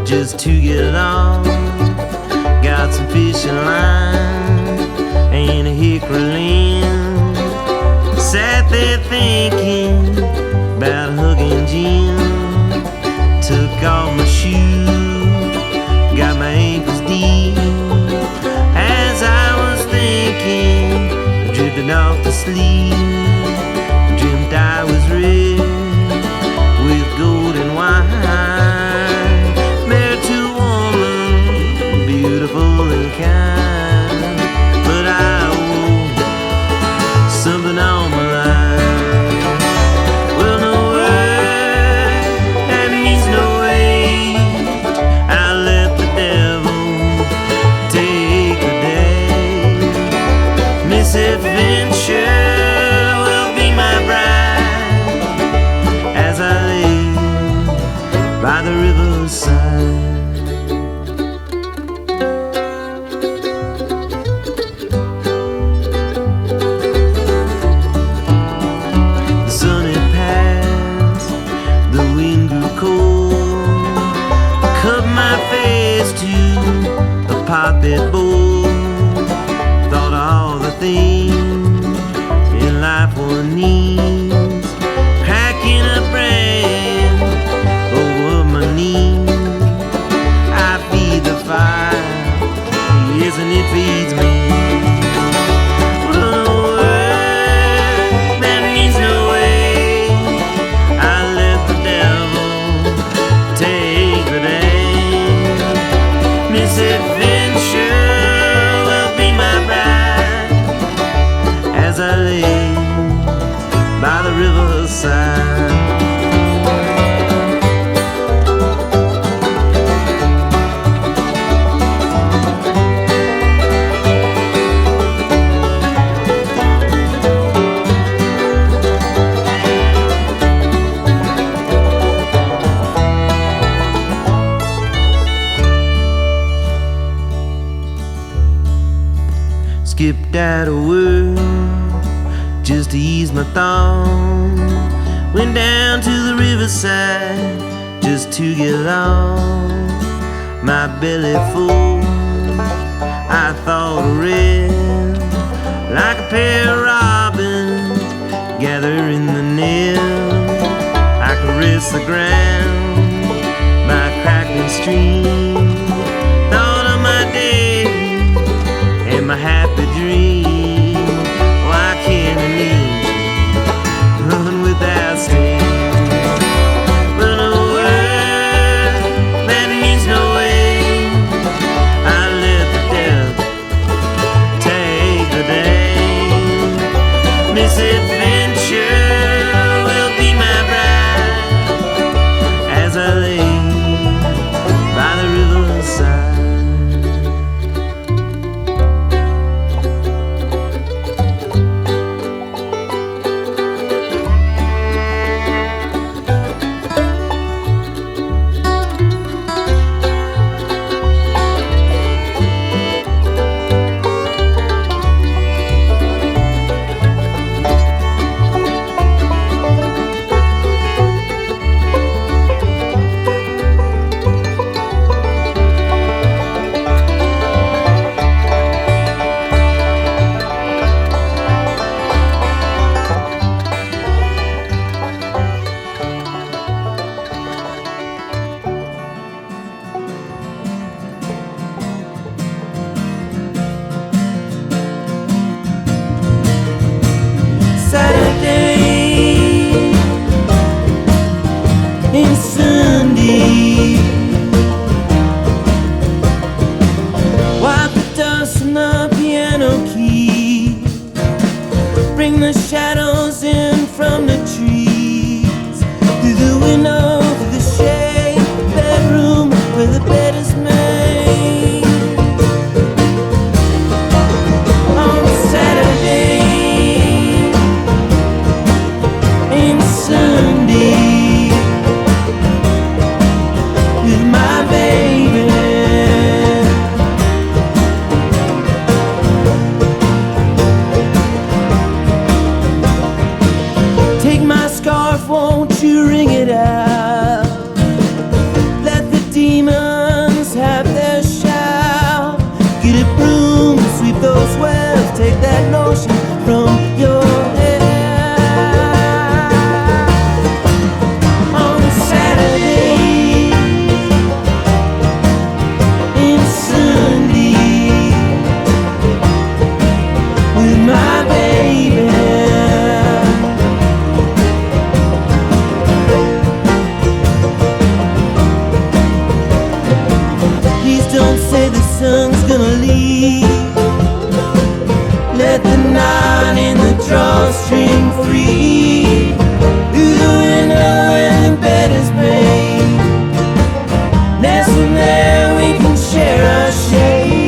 just to get along. Got some fishing line and a hickory limb. Sat there thinking about hugging Jim. Took off my shoes, got my ankles deep. As I was thinking, I drifted off to sleep. Dreamt I was red with golden wine, married to a woman beautiful and kind. But I owe something on my life. Well, no word, that means no wait. I let the devil take the day. Misadventure will be my bride as I lay by the riverside. The sun had passed, the wind grew cold. I cut my face to a potbed bowl. Thought of all the things in life one needs, cracking a brand over my knees. I feed the fire, yes, and it feeds me. Well, no word, that means no way. I let the devil take the day. Misadventure will be my bride as I lay by the riverside. Skipped out a word just to ease my thoughts. Went down to the riverside just to get along. My belly full, I thought of red, like a pair of robins gathering the net. I caressed the ground by a crackling stream. Thought of my day and my happy dream. Why can't an angel run without sting? Well, no word, that means no way. I let the devil take the day. Misadventure will be my bride as I lay by the riverside. Bring the shadows in from the trees, through the window, through the shade, bedroom where the bed is made. On Saturday and Sunday with my baby. Take my scarf, won't you wring it out? Let the demon sleep. Let the knot in the drawstring free. Through the window where the bed is made. Nestled there we can share our shade.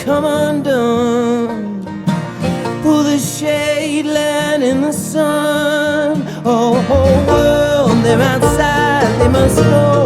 Come undone. Pull the shade, land in the sun. Oh, whole world, they're outside, they must go.